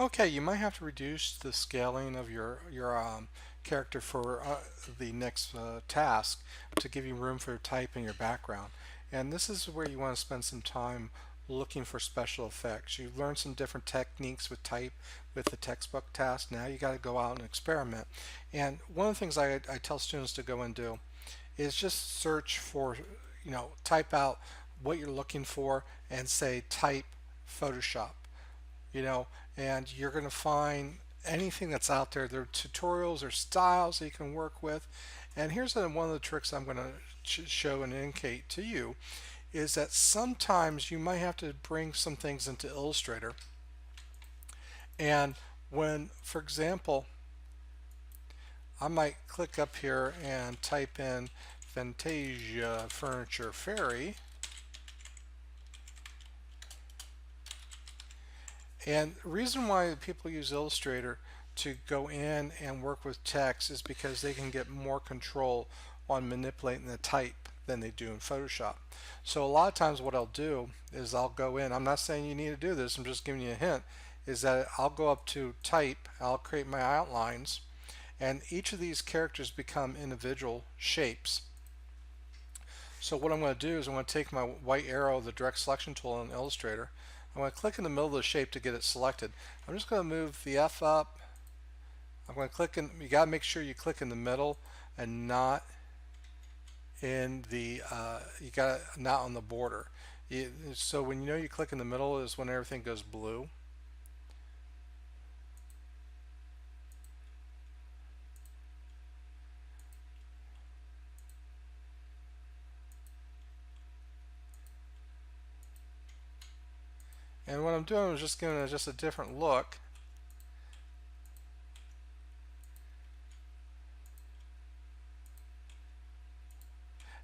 Okay, you might have to reduce the scaling of your character for the next task to give you room for your type and your background. And this is where you want to spend some time looking for special effects. You've learned some different techniques with type with the textbook task. Now you got to go out and experiment. And one of the things I tell students to go and do is just search for, type out what you're looking for and say type Photoshop, and you're going to find anything that's out there. There are tutorials or styles that you can work with. And here's one of the tricks I'm going to show and indicate to you is that sometimes you might have to bring some things into Illustrator. And when, for example, I might click up here and type in Fantasia Furniture Fairy. And the reason why people use Illustrator to go in and work with text is because they can get more control on manipulating the type than they do in Photoshop. So a lot of times what I'll do is I'll go in, I'm not saying you need to do this, I'm just giving you a hint, is that I'll go up to type, I'll create my outlines, and each of these characters become individual shapes. So what I'm going to do is I'm going to take my white arrow, the direct selection tool in Illustrator. I'm going to click in the middle of the shape to get it selected. I'm just going to move the F up. I'm going to click in. You got to make sure you click in the middle and not in the not on the border. So when you click in the middle is when everything goes blue. And what I'm doing is just giving it just a different look.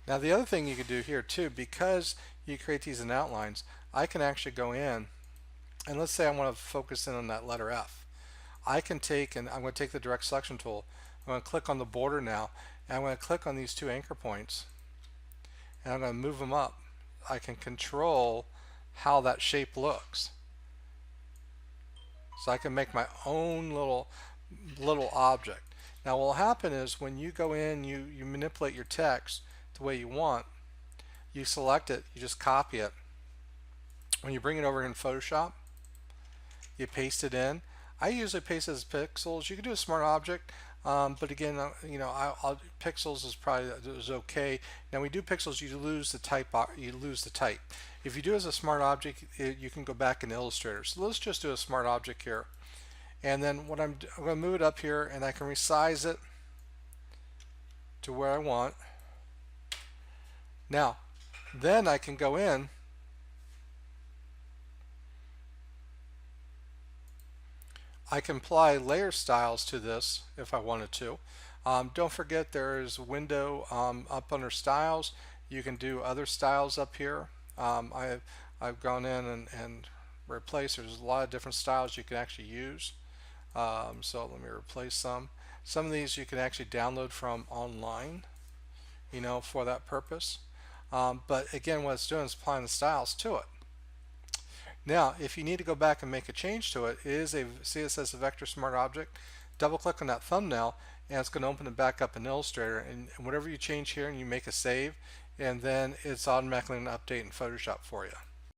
Now the other thing you could do here too, because you create these in outlines, I can actually go in and let's say I want to focus in on that letter F. I can take, and I'm going to take the direct selection tool, I'm going to click on the border now, and I'm going to click on these two anchor points and I'm going to move them up. I can control how that shape looks. So I can make my own little object. Now what will happen is when you go in, you manipulate your text the way you want, you select it, you just copy it. When you bring it over in Photoshop, you paste it in. I usually paste it as pixels. You can do a smart object, but again, pixels is probably okay. Now, when we do pixels, you lose the type. If you do as a smart object, you can go back in Illustrator. So let's just do a smart object here, and then what I'm going to move it up here, and I can resize it to where I want. Now, then I can go in. I can apply layer styles to this if I wanted to. Don't forget there's a window up under styles. You can do other styles up here. I've gone in and replaced. There's a lot of different styles you can actually use. So let me replace some. Some of these you can actually download from online, for that purpose. But again, what it's doing is applying the styles to it. Now, if you need to go back and make a change to it, see it says a vector smart object. Double click on that thumbnail and it's going to open it back up in Illustrator, and whatever you change here and you make a save, and then it's automatically going to update in Photoshop for you.